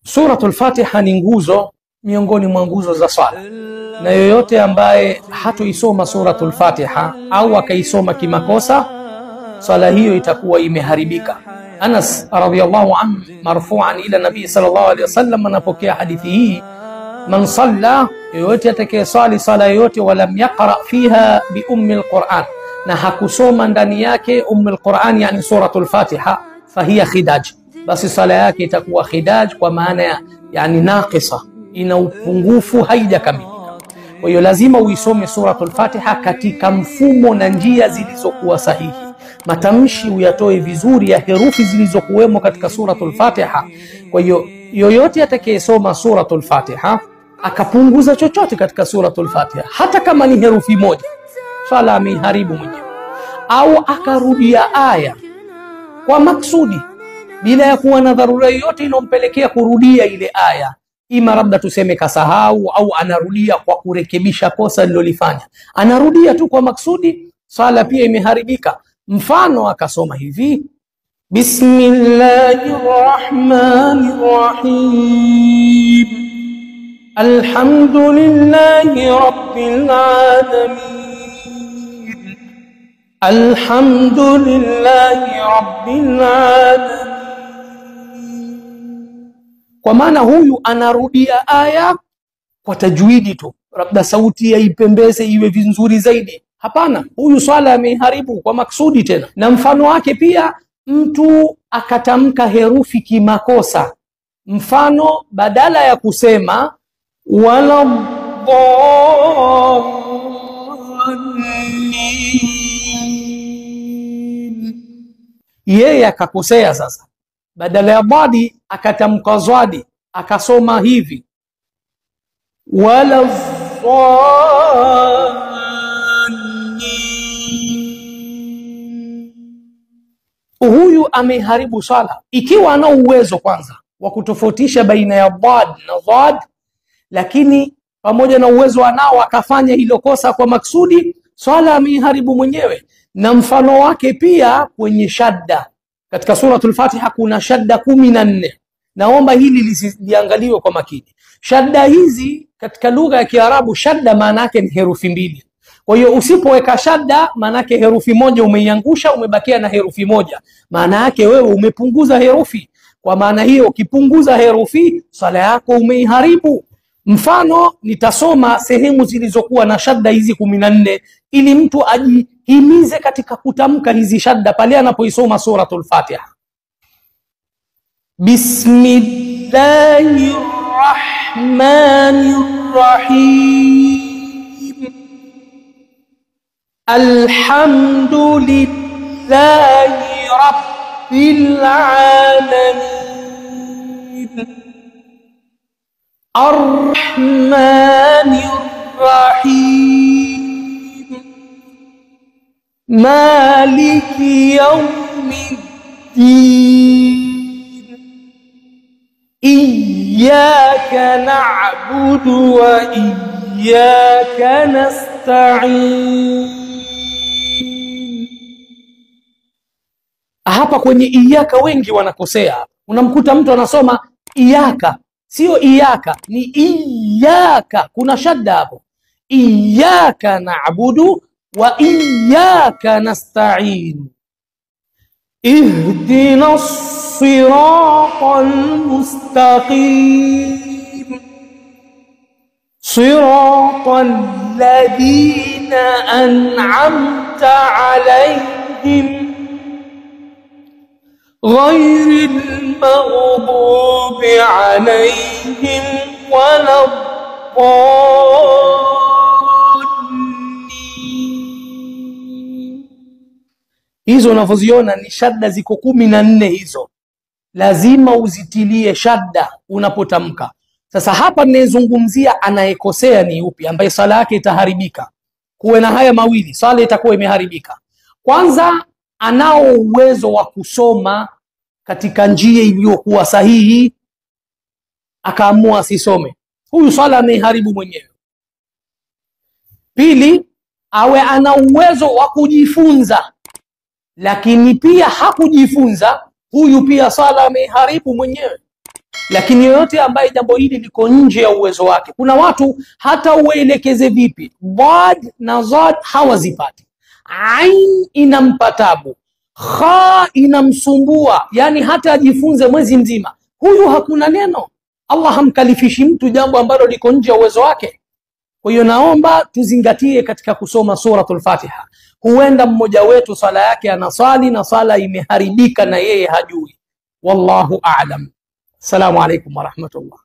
Suratul Fatiha ni nguzo miongoni mwa nguzo za swala, na yoyote ambaye hatoisoma Suratul Fatiha au akaisoma kimakosa, swala hiyo itakuwa imeharibika. Anas radhiyallahu anhu marfu'an ila Nabii sallallahu alayhi wasallam anapokea hadithi hii, man salla, yoyote atakayesali sala yoyote, walam yaqra fiha bi ummi alquran, na hakusoma ndani yake ummi alquran, yani Suratul Fatiha, fahiya khidaj, basi sala yake itakuwa khidaj, kwa maana ya yani naqisa, ina upungufu, haijakamilika. Kwa hiyo lazima uisome Suratul Fatiha katika mfumo na njia zilizokuwa sahihi. Matamshi uyatoe vizuri ya herufi zilizokuwemo katika Suratul Fatiha. Kwa hiyo yoyote atakayesoma Suratul Fatiha akapunguza chochote katika Suratul Fatiha, hata kama ni herufi moja, swala ameharibu mwenyewe. Au akarudia aya kwa maksudi bila ya kuwa na dharura yoyote inompelekea kurudia ile aya, ima labda tuseme kasahau, au anarudia kwa kurekebisha kosa lilolifanya, anarudia tu kwa maksudi, swala pia imeharibika. Mfano akasoma hivi: Bismillahirrahmanirrahim, alhamdulillahi rabbil alamin, alhamdulillahi rabbil alamin. Kwa maana huyu anarudia aya kwa tajwidi tu, labda sauti ya ipembeze iwe vizuri zaidi. Hapana, huyu swala ameharibu kwa maksudi tena. Na mfano wake pia, mtu akatamka herufi kimakosa, mfano badala ya kusema wala dhalin, yeye akakosea. Sasa badala ya badi akatamka zwadi, akasoma hivi wala dhalin. Huyu ameharibu swala. Ikiwa ana uwezo kwanza wa kutofautisha baina ya bad na dhad, lakini pamoja na uwezo anao akafanya hilo kosa kwa maksudi, swala ameharibu mwenyewe. Na mfano wake pia kwenye shadda. Katika Suratul Fatiha kuna shadda 14. Naomba hili lisiangaliwe kwa makini. Shadda hizi katika lugha ya Kiarabu, shadda maana yake ni herufi mbili. Kwa hiyo usipoweka shadda, maana yake herufi moja umeiangusha, umebakia na herufi moja. Maana yake wewe umepunguza herufi. Kwa maana hiyo ukipunguza herufi, swala yako umeiharibu. Mfano, nitasoma sehemu zilizokuwa na shadda hizi 14 ili mtu ajihimize katika kutamka hizi shadda pale anapoisoma Suratul Fatiha. Bismillahirrahmanirrahim, alhamdulillahi rabbil alamin, arrahmanirrahim, maliki yawmiddin, iyyaka na'budu wa iyyaka nasta'in. Hapa kwenye iyaka wengi wanakosea. Unamkuta mtu anasoma iyaka, sio iyaka, ni iyaka. Kuna shadda hapo. Iyyaka na'budu wa iyyaka nasta'in. Ihdina siratal mustaqim, siratal ladhina an'amta alayhim, غير المغضوب عليهم ولا الضالين. Hizo unavyoziona ni shadda ziko 14 hizo. Lazima uzitilie shadda unapotamka. Sasa hapa ninazungumzia anayekosea ni upi, ambaye sala yake itaharibika. Kuwe na haya mawili, sala itakuwa imeharibika. Kwanza, anao uwezo wa kusoma katika njia iliyokuwa sahihi, akaamua asisome, huyu swala ameharibu mwenyewe. Pili, awe ana uwezo wa kujifunza, lakini pia hakujifunza, huyu pia swala ameharibu mwenyewe. Lakini yoyote ambaye jambo hili liko nje ya uwezo wake, kuna watu hata uelekeze vipi, Dad na Zad hawazipati, Ain inampatabu, Kha inamsumbua, yani hata ajifunze mwezi mzima, huyu hakuna neno. Allah hamkalifishi mtu jambo ambalo liko nje ya uwezo wake. Kwa hiyo naomba tuzingatie katika kusoma suratul Fatiha. Huenda mmoja wetu sala yake anasali na sala imeharibika na yeye hajui. Wallahu a'lam. Assalamu alaykum wa rahmatullah.